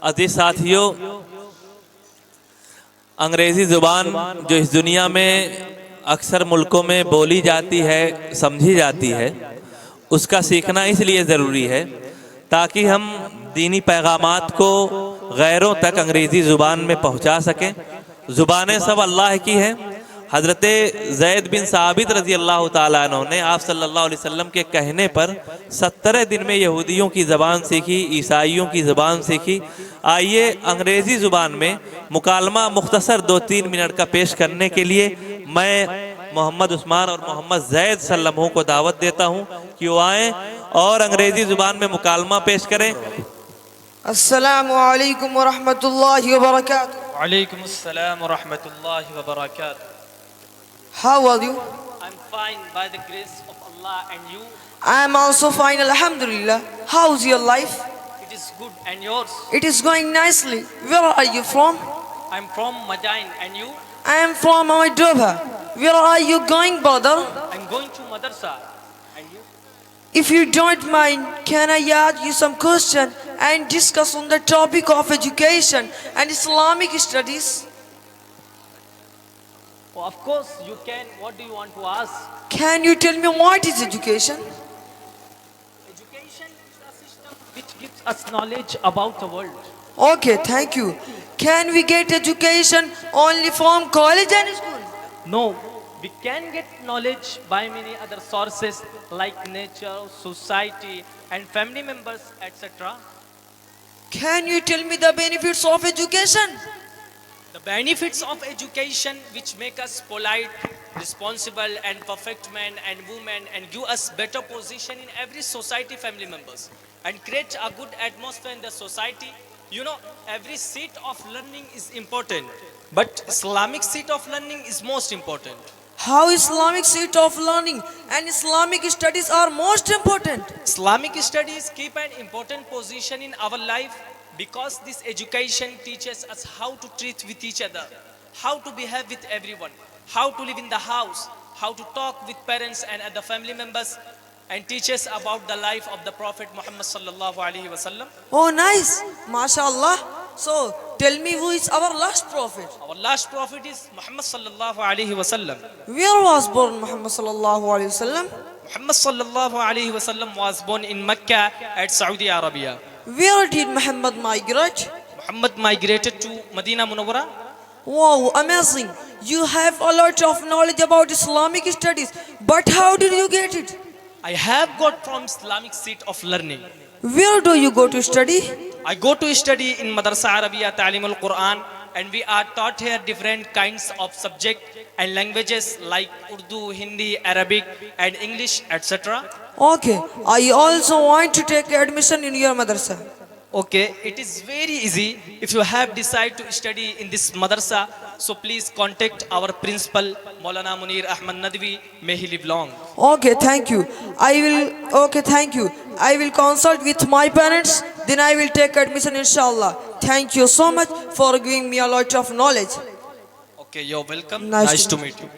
अजीज साथियों, अंग्रेज़ी ज़ुबान जो इस दुनिया में अक्सर मुल्कों में बोली जाती है, समझी जाती है, उसका सीखना इसलिए ज़रूरी है ताकि हम दीनी पैगामात को गैरों तक अंग्रेज़ी ज़ुबान में पहुंचा सकें। ज़ुबानें सब अल्लाह की हैं। हज़रत ज़ैद बिन साबित रज़ी अल्लाह ताला अन्हु ने आप सल्लल्लाहु अलैहि वसल्लम के कहने पर 17 दिन में यहूदियों की ज़बान सीखी, ईसाइयों की ज़बान सीखी। आइए अंग्रेज़ी ज़ुबान में मुकालमा मुख्तसर 2-3 मिनट का पेश करने के लिए मैं मोहम्मद उस्मान और मोहम्मद ज़ैद सल्लमों को दावत देता हूँ कि वो आएँ और अंग्रेज़ी ज़ुबान में मुकालमा पेश करें। अस्सलामु अलैकुम व रहमतुल्लाहि व बरकातुहू। वालेकुम अस्सलाम व रहमतुल्लाहि व बरकातुहू। How are you? I'm fine by the grace of Allah, and you? I am also fine, alhamdulillah. How's your life? It is good, and yours? It is going nicely. Where are you from? I'm from Madain, and you? I am from Madrasa. Where are you going, brother? I'm going to Madrasa, and you? If you don't mind, can I ask you some question and discuss on the topic of education and Islamic studies? Oh, of course you can. What do you want to ask? Can you tell me what is education? Education is a system which gives us knowledge about the world. Okay, thank you. Can we get education only from college and school? No, we can get knowledge by many other sources like nature, society, and family members, etc. Can you tell me the benefits of education? The benefits of education which make us polite, responsible and perfect men and women and give us better position in every society family members and create a good atmosphere in the society. You know, every seat of learning is important, but Islamic seat of learning is most important. How Islamic seat of learning and Islamic studies are most important? Islamic studies keep an important position in our life because this education teaches us how to treat with each other, how to behave with everyone, how to live in the house, how to talk with parents and other family members, and teaches about the life of the Prophet Muhammad sallallahu alaihi wasallam. Oh, nice. MashaAllah. So, tell me who is our last prophet? Our last prophet is Muhammad sallallahu alaihi wasallam. Where was born Muhammad sallallahu alaihi wasallam? Muhammad sallallahu alaihi wasallam was born in Mecca at Saudi Arabia. Where did Muhammad migrate? Muhammad migrated to Medina Munawwara. Wow, amazing. You have a lot of knowledge about Islamic studies, but how did you get it? I have got from Islamic seat of learning. Where do you go to study? I go to study in Madrasa Arabia Talimul Quran, and we are taught here different kinds of subject and languages like Urdu, Hindi, Arabic and English, etc. Okay, I also want to take admission in your madrasa. Okay, it is very easy. If you have decided to study in this madrasa, so please contact our principal Maulana Munir Ahmad Nadwi. May he live long. Okay, thank you. Thank you. I will consult with my parents, then I will take admission inshallah. Thank you so much for giving me a lot of knowledge. Okay, you're welcome. Nice Nice to to meet you.